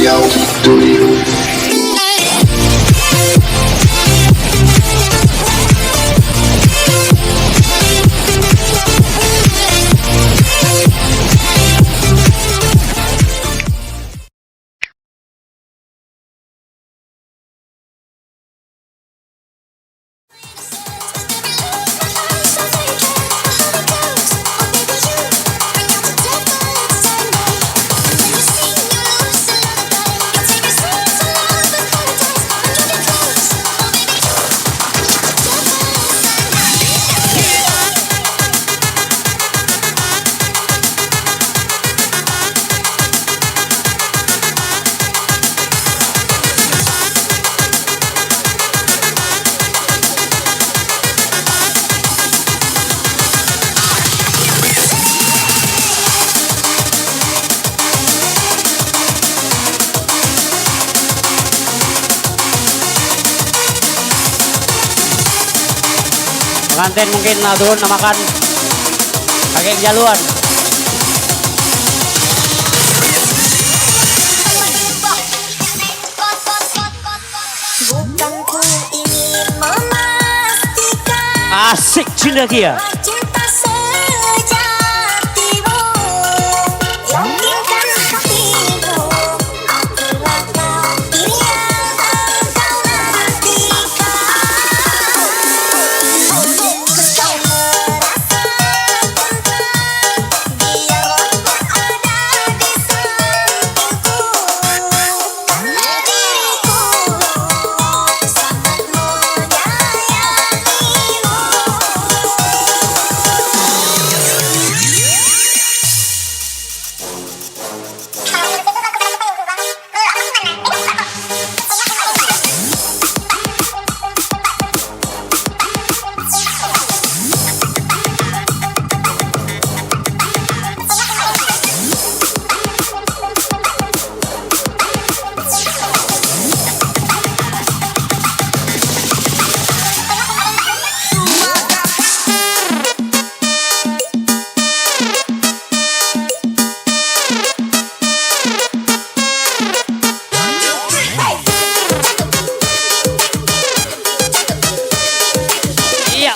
Studio. Pengantin mungkin turun makan pakai jaluan. Asik cinta dia.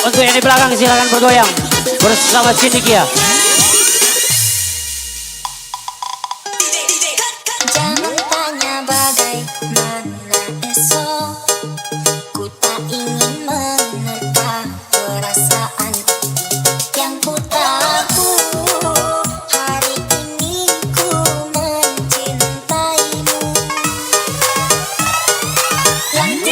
Untuk yang di belakang silakan bergoyang bersama Cindikia. Jangan tanya bagaimana esok, ku tak ingin menerpa perasaan yang ku tahu. Hari ini ku mencintaimu, yang ku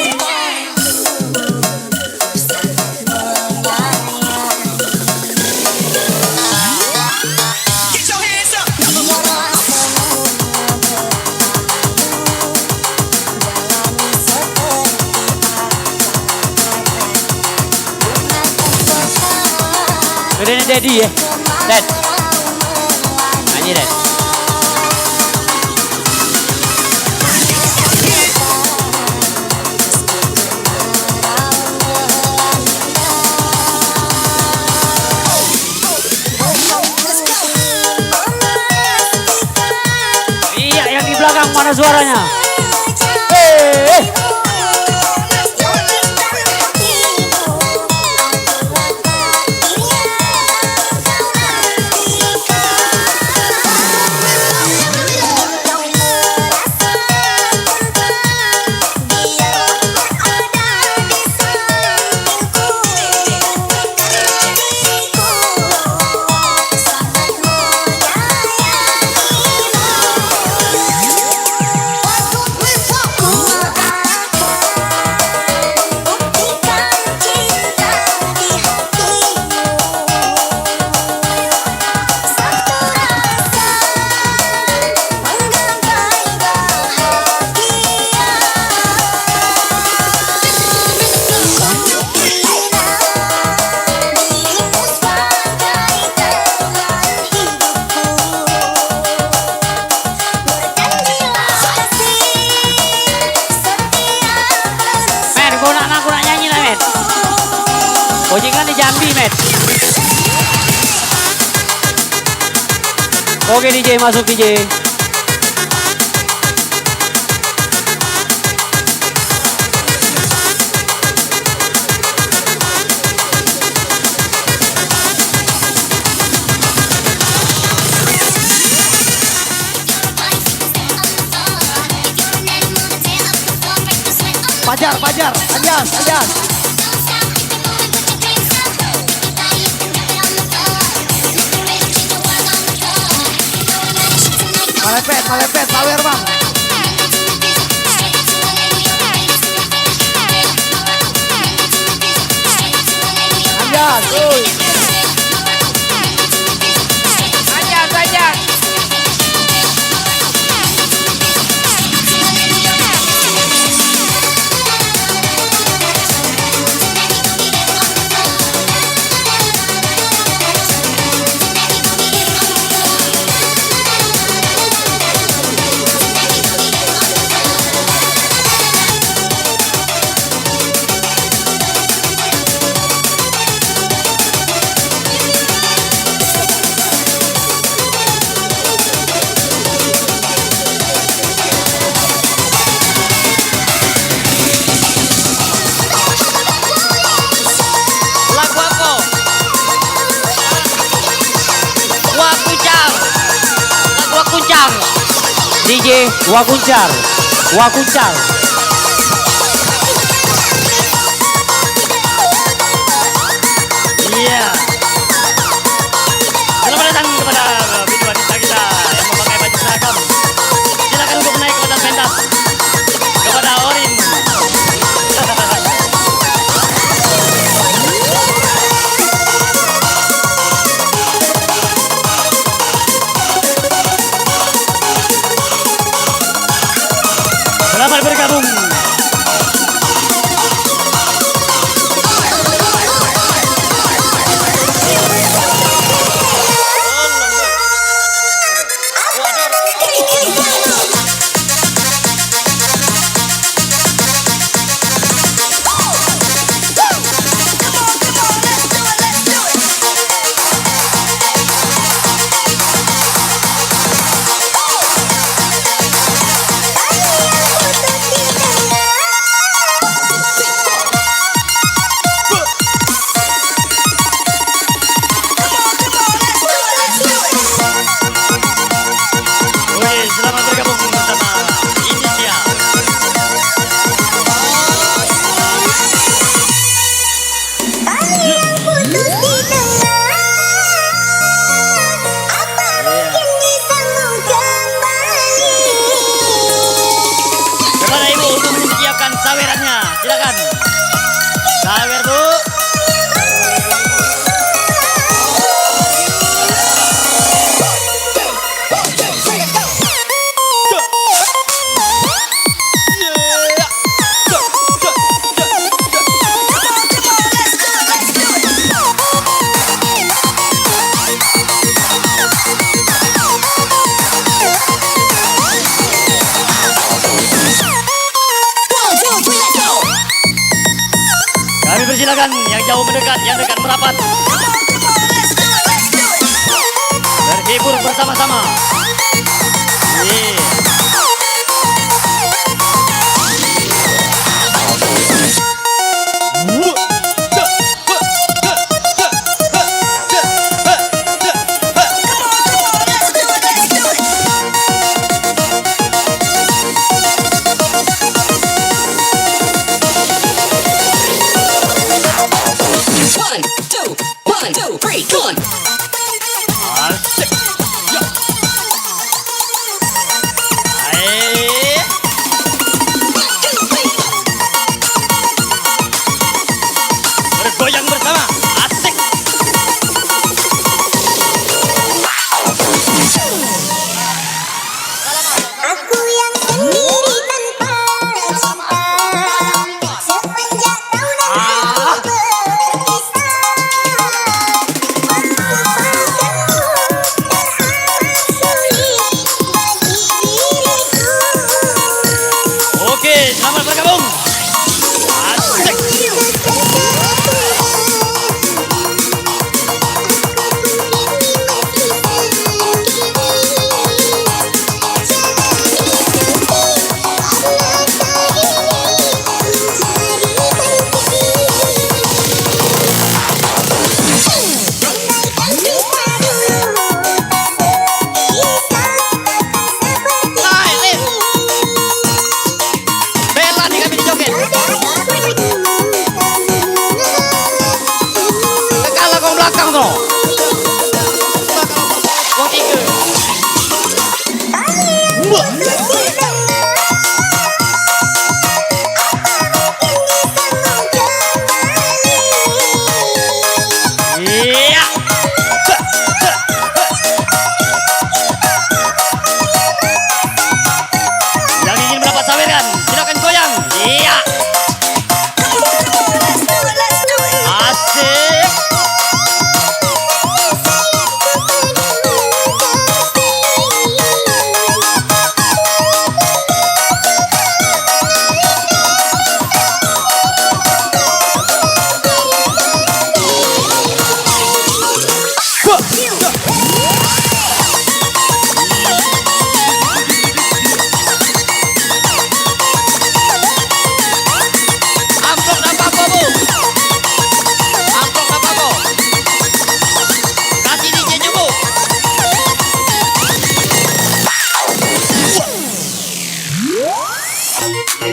Udah ini Daddy ya, Dad. Nyanyi Dad. Iya, yang di belakang mana suaranya? Bojingan di Jambi, Met. Oke DJ, masuk DJ. Fajar, Fajar, Anjas, Anjas. Malepet, Malepet, sawer bang. Anjas, uy. Anjas, Anjas. Lagu apa? Wakuncang. Lagu Wakuncang. DJ Wakuncar. Wakuncar. Iya. Selamat datang kepada video wanita kita yang memakai baju seragam. Silakan untuk naik ke atas pentas. Kepada Orin. Selamat bergabung. Oke, selamat bergabung bersama Indonesia. Tali yang putus di tengah, apa mungkin disambung kembali? Kepada ibu untuk menyiapkan sawerannya, silakan. Sawer bu. Kami persilakan yang jauh mendekat, yang dekat merapat. Berhibur bersama-sama. Yeah. One, two, three, go on. Asik. Yo.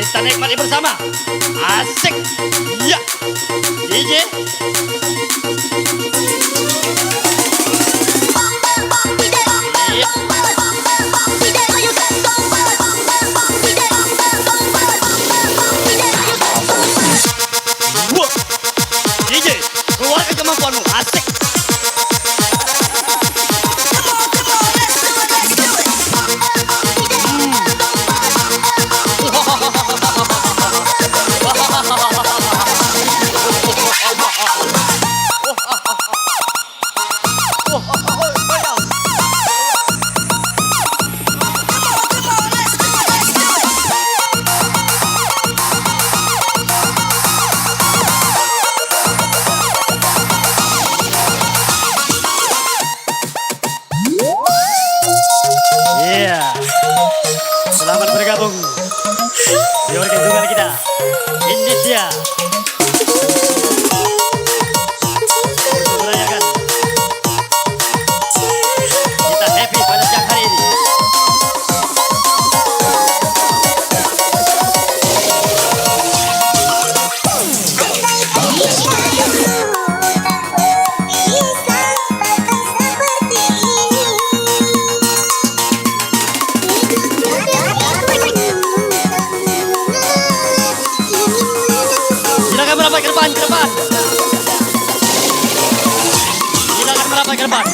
Kita nikmati bersama. Asik. Ya. DJ. Wah. DJ, keluarkan kemampuanmu. Asik. Iya. Selamat bergabung di organ tunggal kita. Ini dia. Untuk merayakan kita happy pada siang hari ini. Silakan merapat ke depan, ke depan. Silakan merapat ke depan.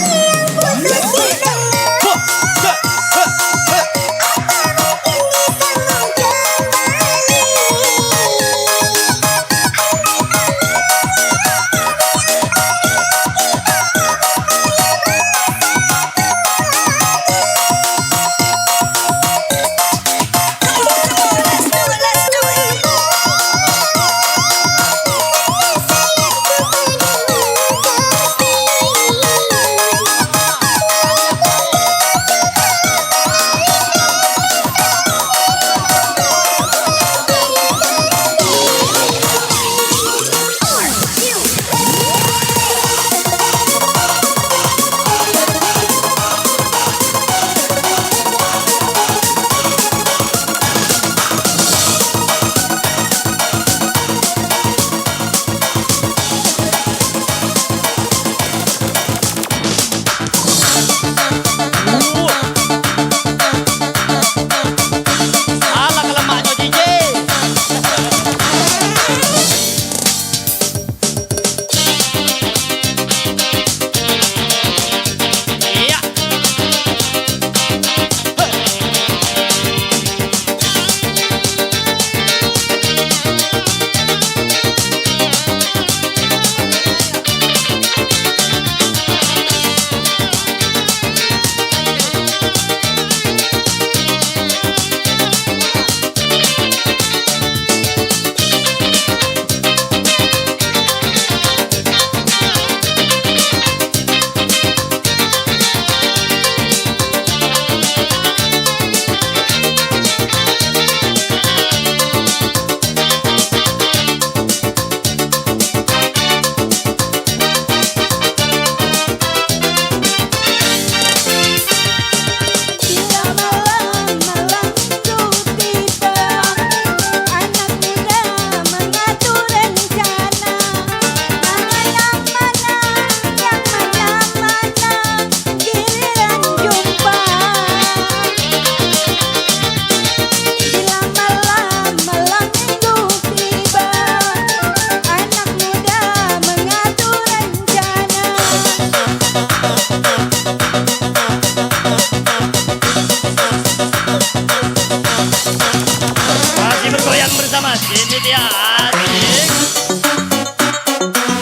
Ini dia asik.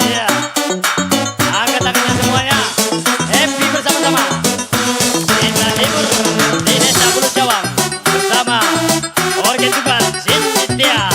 Iya. Angkat tangannya semuanya. Happy bersama-sama. Kita hibur di Desa Bulu Cawang bersama organ tunggal Cynthia.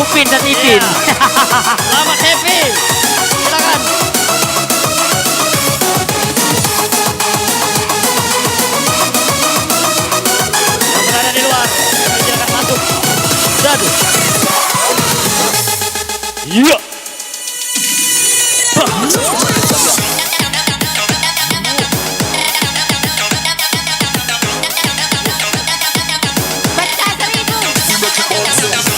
Upin dan Ipin. Iya. Selamat Happy. Silakan. Yang berada di luar, silakan masuk. Satu. Iya. Pecah seribu.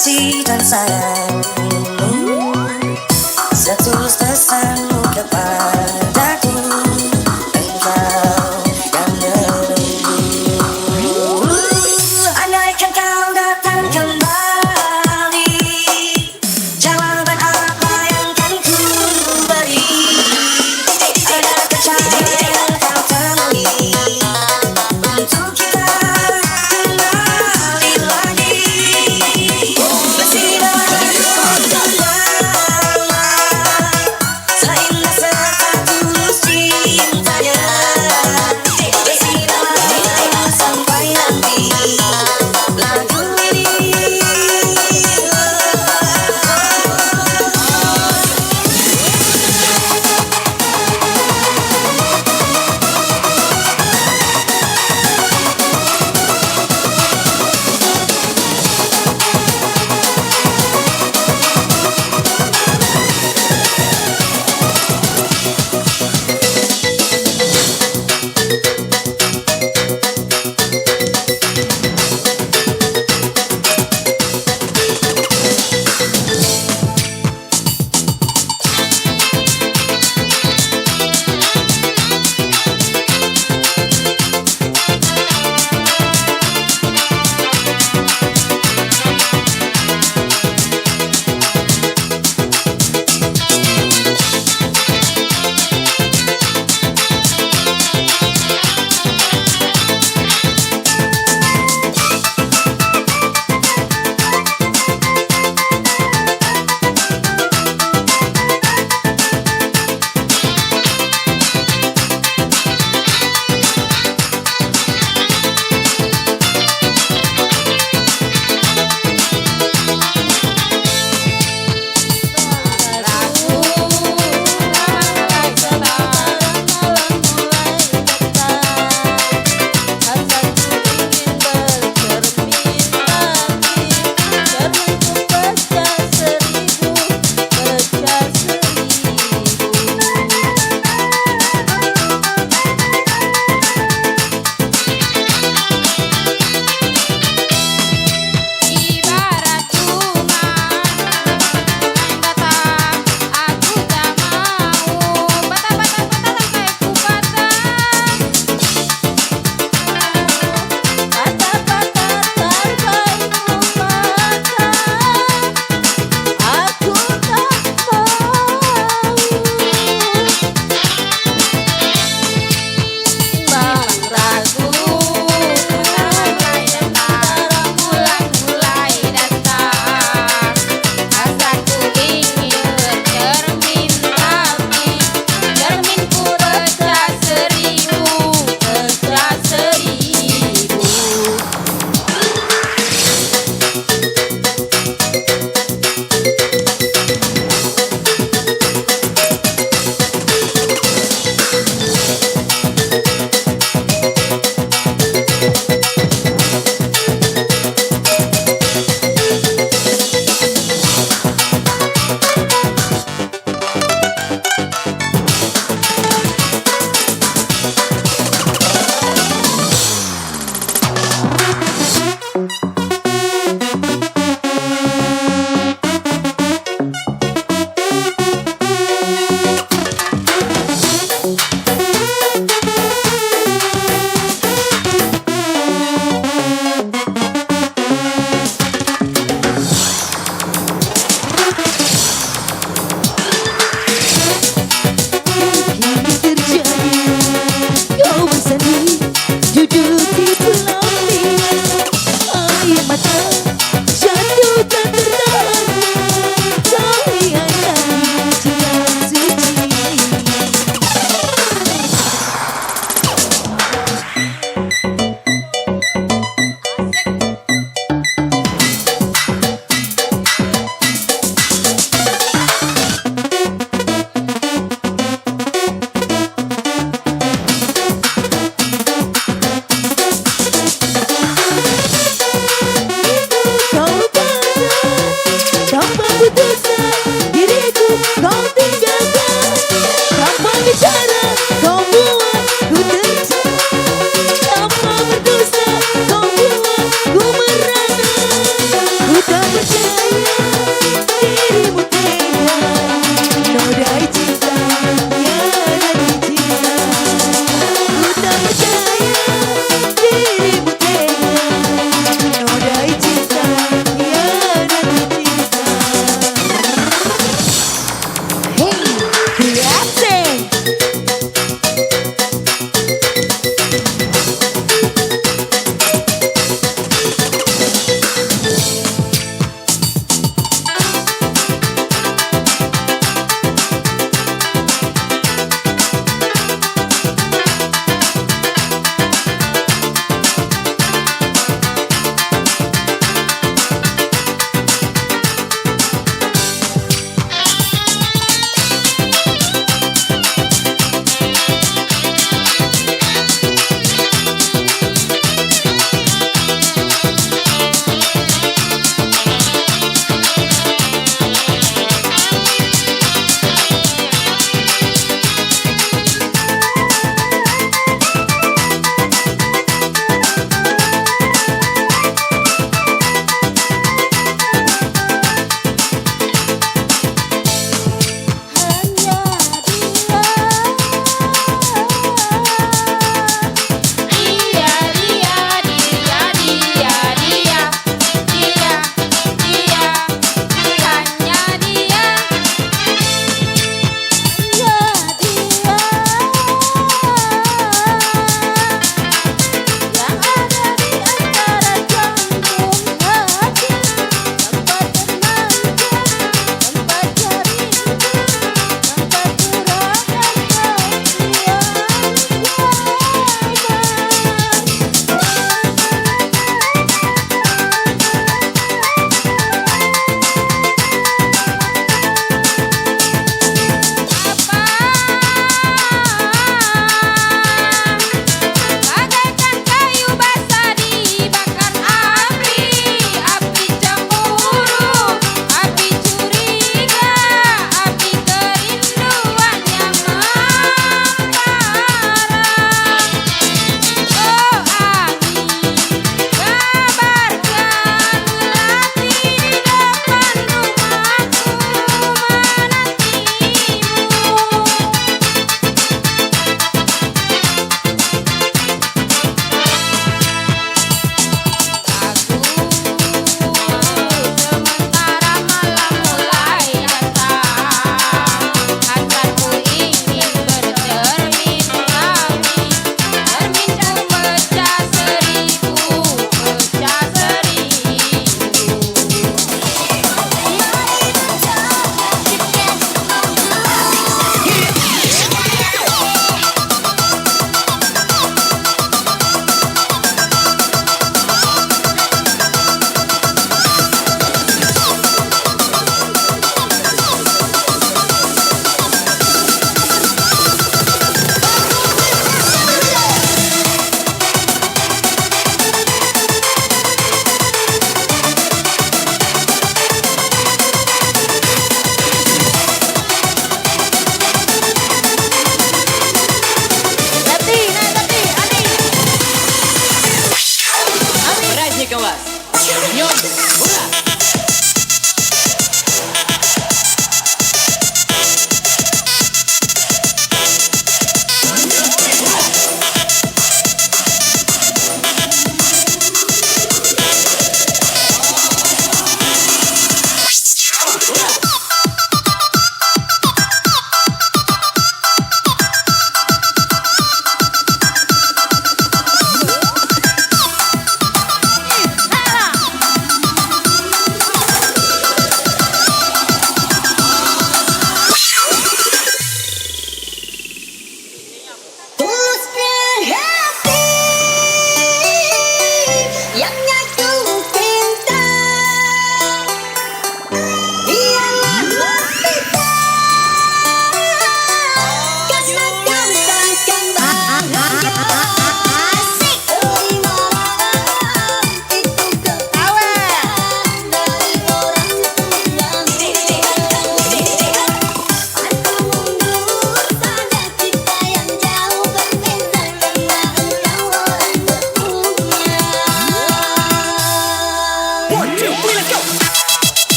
kasih dan sayangmu, setulus kesanmu kepadaku, engkau yang menunggu. Andaikan kau datang kembali, jawaban apa yang kan ku beri? Adakah cara yang kau temui untuk kita kembali lagi? Masih dalam lama, seindah serta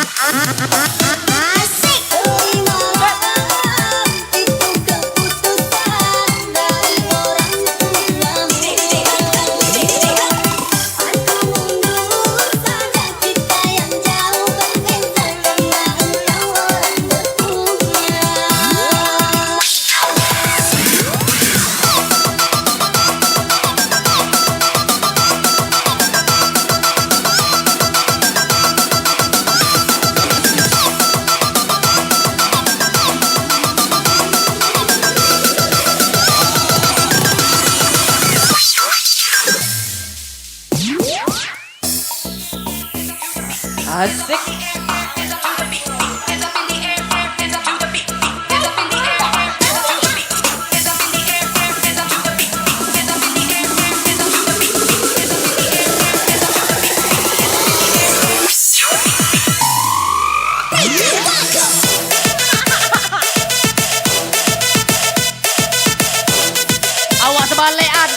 Asik. Malam itu keputusan dari orang tua. Pantang mundur pada kita yang jauh berbeda karena engkau orang berpunya. Asik. Awas balean.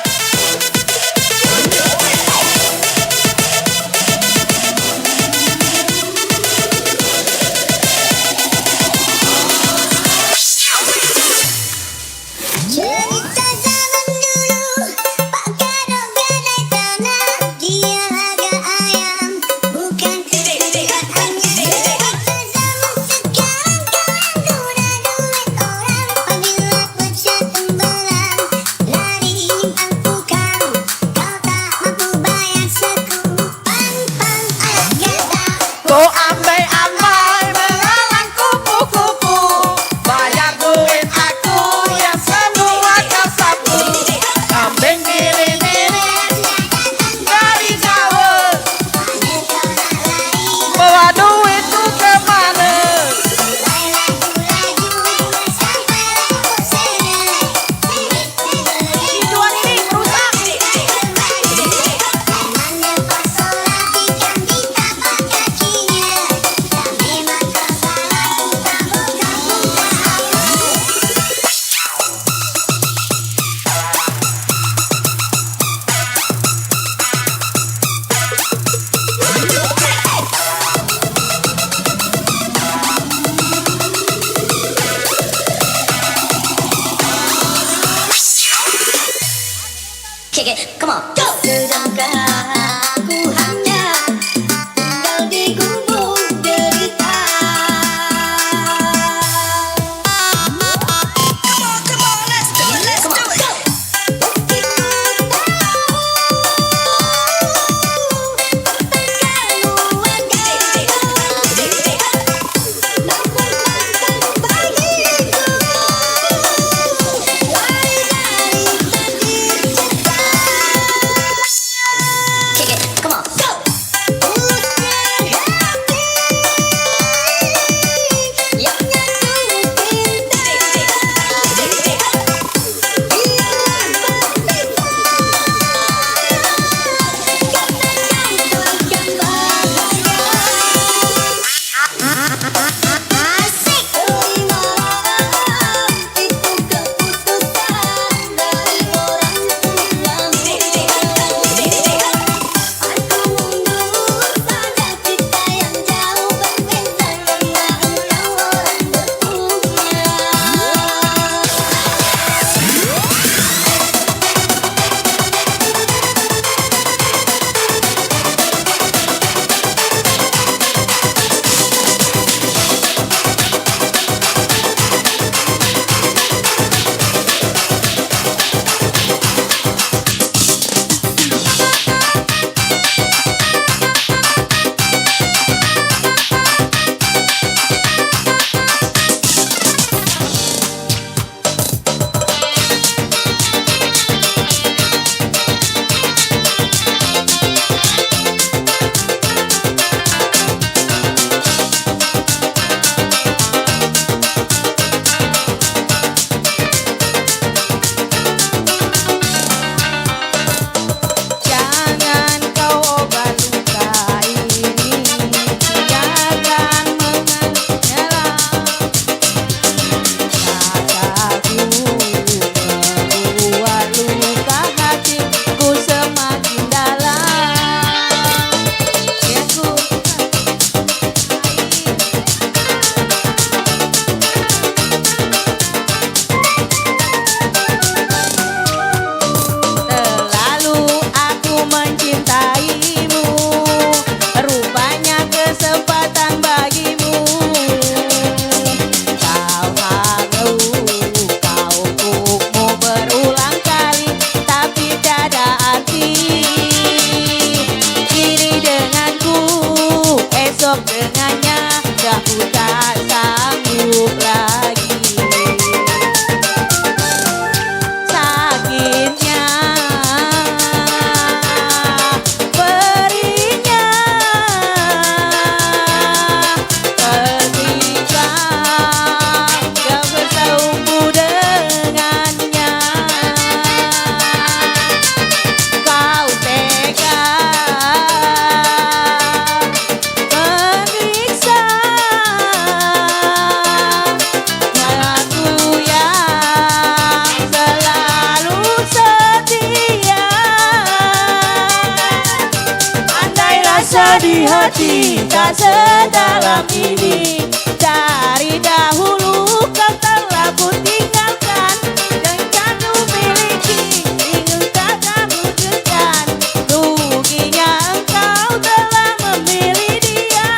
hati tak sedalam ini. Dari dahulu kau telah ku tinggalkan, dan kamu miliki ingin tak kamu wujudkan. Ruginya engkau telah memilih dia.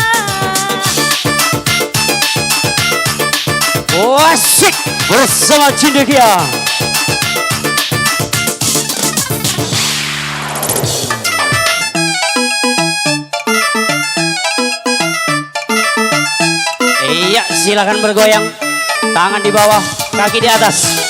Asik bersama Cindekia. Iya, silakan bergoyang. Tangan di bawah, kaki di atas.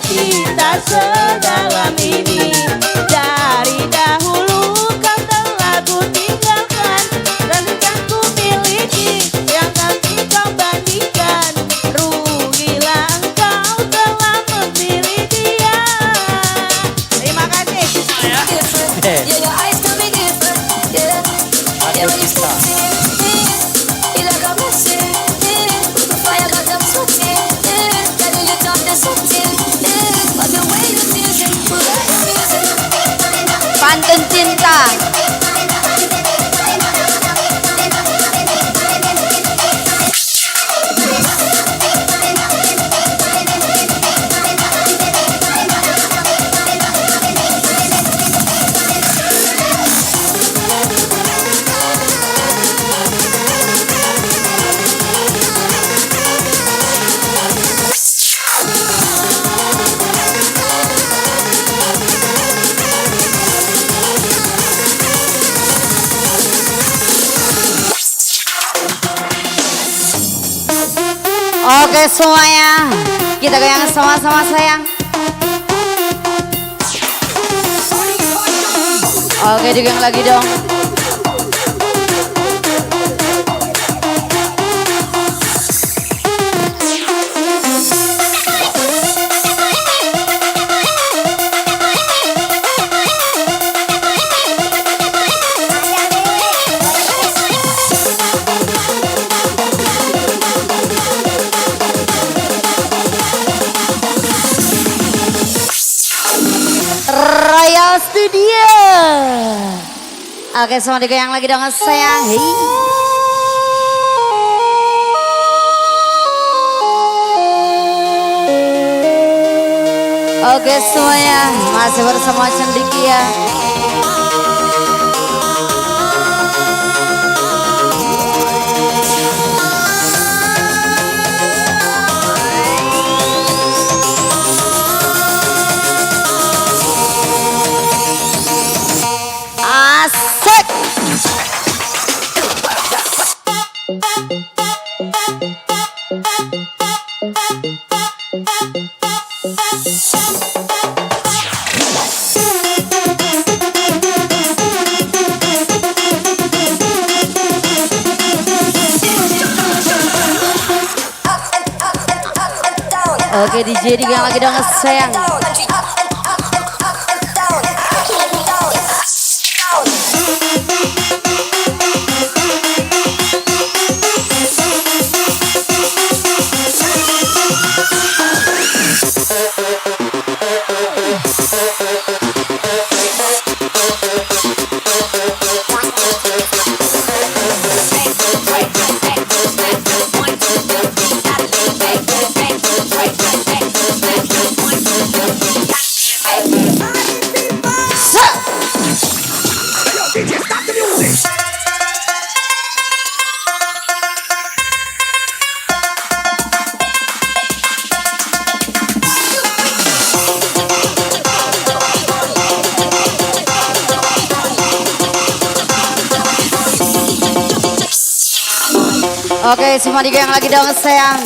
cinta sedalam ini. Dari dahulu kau telah ku tinggalkan, dan kan ku miliki yang nanti kau bandingkan. Rugilah engkau telah memilih dia. Terima kasih. Yeah, your eyes tell me different. Yeah, yeah, when you see me, feel like a blessing. Yeah, fire got them sweating. Yeah, that you talk the sweating. Yeah, but the way you feel it, Pantun cinta. Oke semuanya, kita goyang sama-sama sayang. Oke, digoyang lagi dong. Royal Studio. Oke, semua digoyang lagi dong sayang. Hei. Oke semuanya, masih bersama Cendikia. Asik. Oke DJ digang lagi dong sayang. Oke, semua digoyang lagi dong sayang.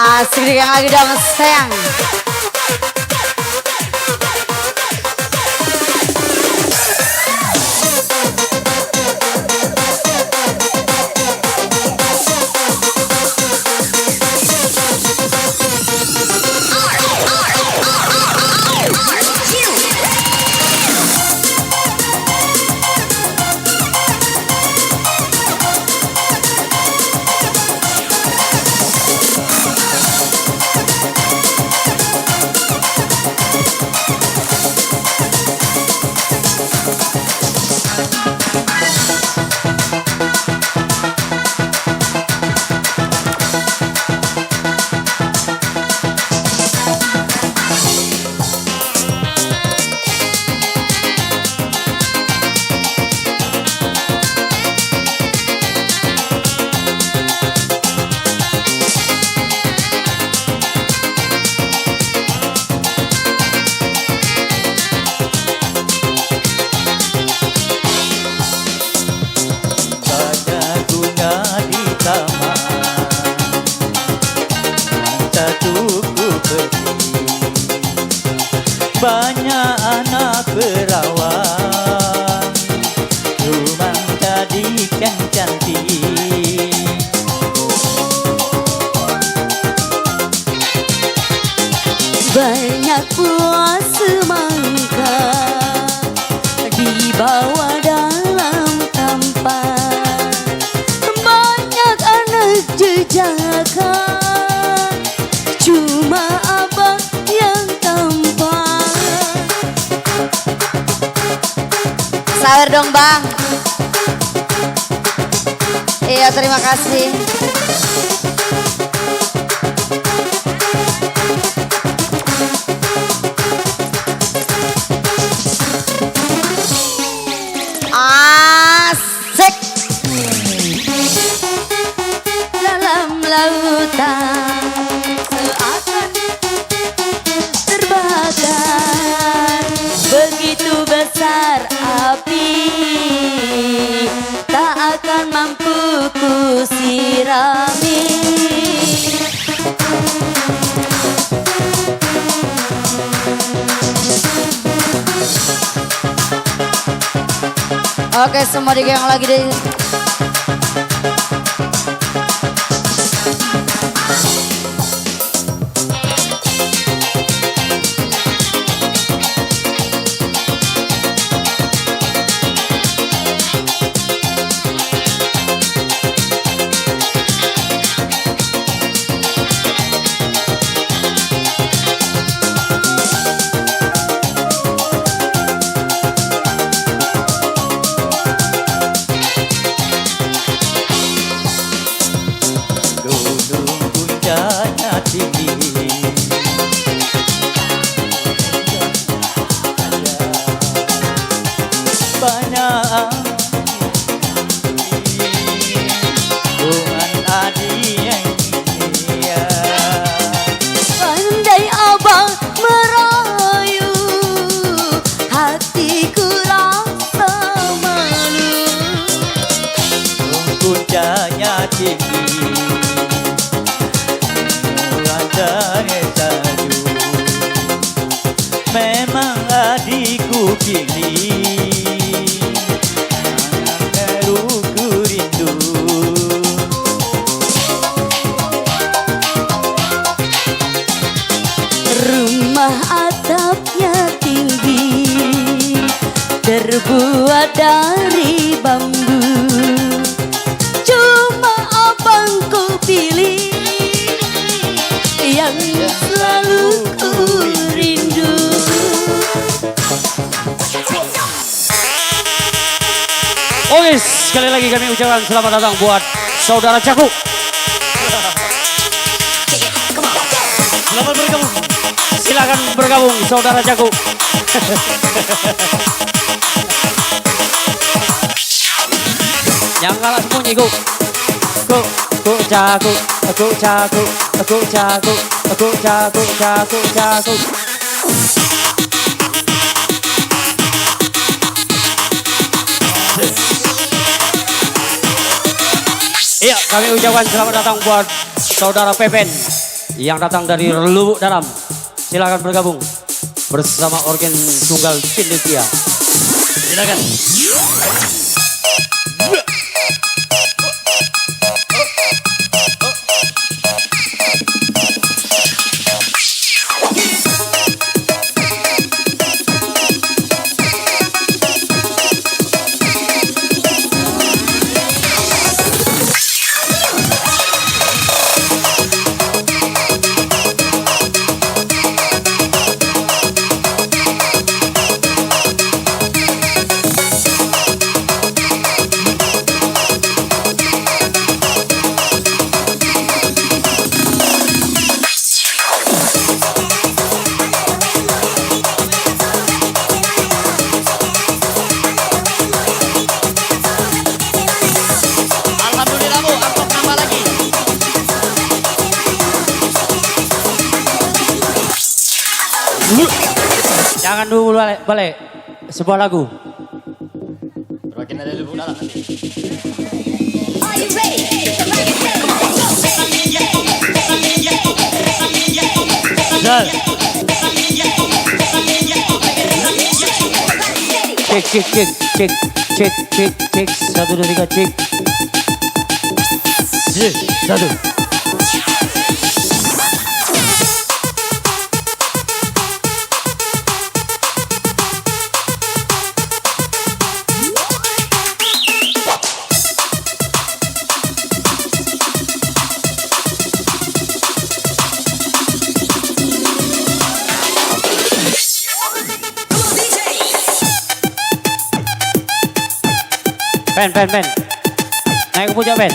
Asik digang lagi dong sayang. Banyak anak perawan, rumah jadikan cantik. Banyak buah semangka dibawa dalam tampan, banyak anak jejaka, cuma abang Sawer dong bang. Iya terima kasih. Asik. Dalam lautan seakan terbakar, begitu besar api tak akan mampu ku sirami. Oke semua digoyang lagi deh. Gunung puncaknya tinggi, banyak hubungan adik yang dia. Pandai abang merayu, hatiku rasa malu. Gunung puncaknya tinggi, dari salju. Memang adikku pilih, tangan meruku rindu. Rumah atapnya tinggi, terbuat dari bambu. Cuma abangku pilih yang selalu ku rindu. Oke, sekali lagi kami ucapkan selamat datang buat saudara Caku. Selamat bergabung. Silakan bergabung saudara Caku. Yang kalah sembunyi go. Go Caku, aku Caku, aku Caku, aku Caku, Caku, Caku. Iya, kami ucapkan selamat datang buat saudara Pepen yang datang dari Lubuk Dalam. Silakan bergabung bersama organ tunggal Pindetia. Silakan. Alhamdulillah Bu, amplop nambah lagi. Jangan dulu balik sebuah lagu. Makin ada Lubuk Dalam nanti. Are you ready? Zal. Cek 1 2 3 cek. Satu. pen. Naik ke puncak pen.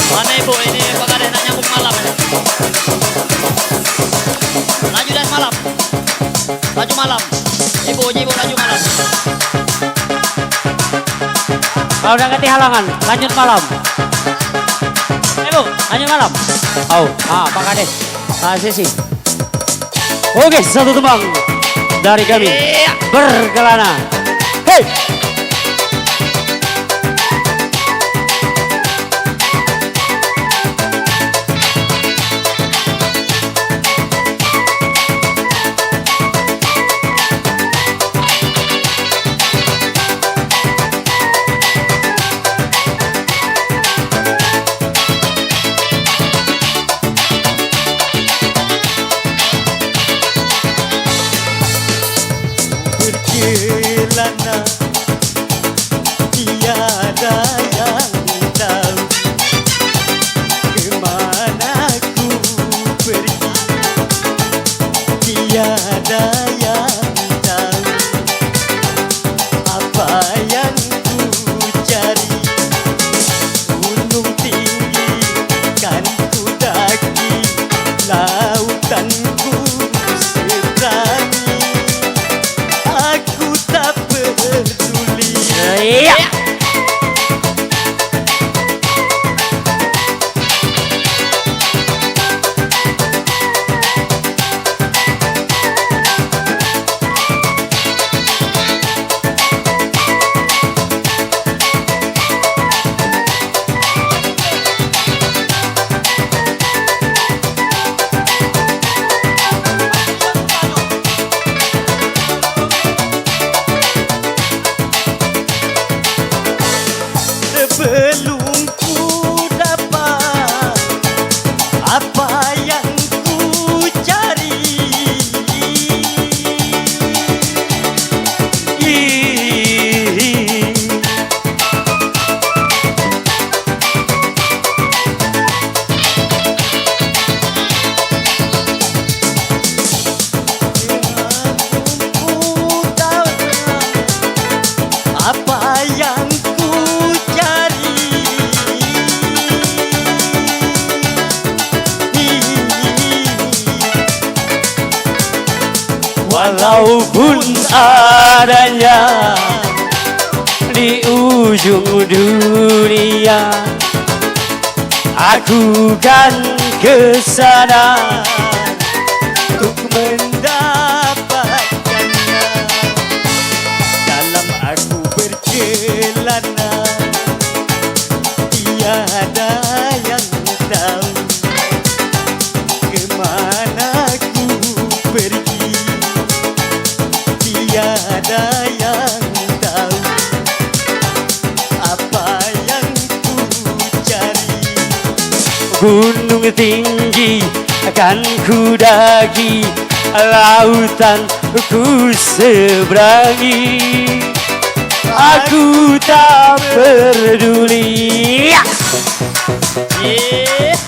Mana ibu ini Pak Kades nak nyambung malam ini. Laju dan malam. Laju malam. Ibu laju malam. Kalau udah ganti halangan, lanjut malam. Bu, lanjut malam. Oh, Pak Kades. Sisi. Oke, satu tembang dari kami. Berkelana. Hey! Perjalanan tiada yang tahu kemana ku pergi, tiada yang tahu apa yang ku cari. Gunung tinggi kan ku daki, lautan ku seberangi. Aku tak peduli. Iya. Sebelum ku dapat apa yang ku cari, ku tahu apa yang ku cari. Walaupun adanya di ujung dunia, aku kan kesana Untuk mendapatkannya. Dalam aku berkelana, tiada yang tahu kemana ku pergi, tiada yang tahu apa yang ku cari. gunung tinggi akan ku daki, lautan ku seberangi. Aku tak peduli. Yeah.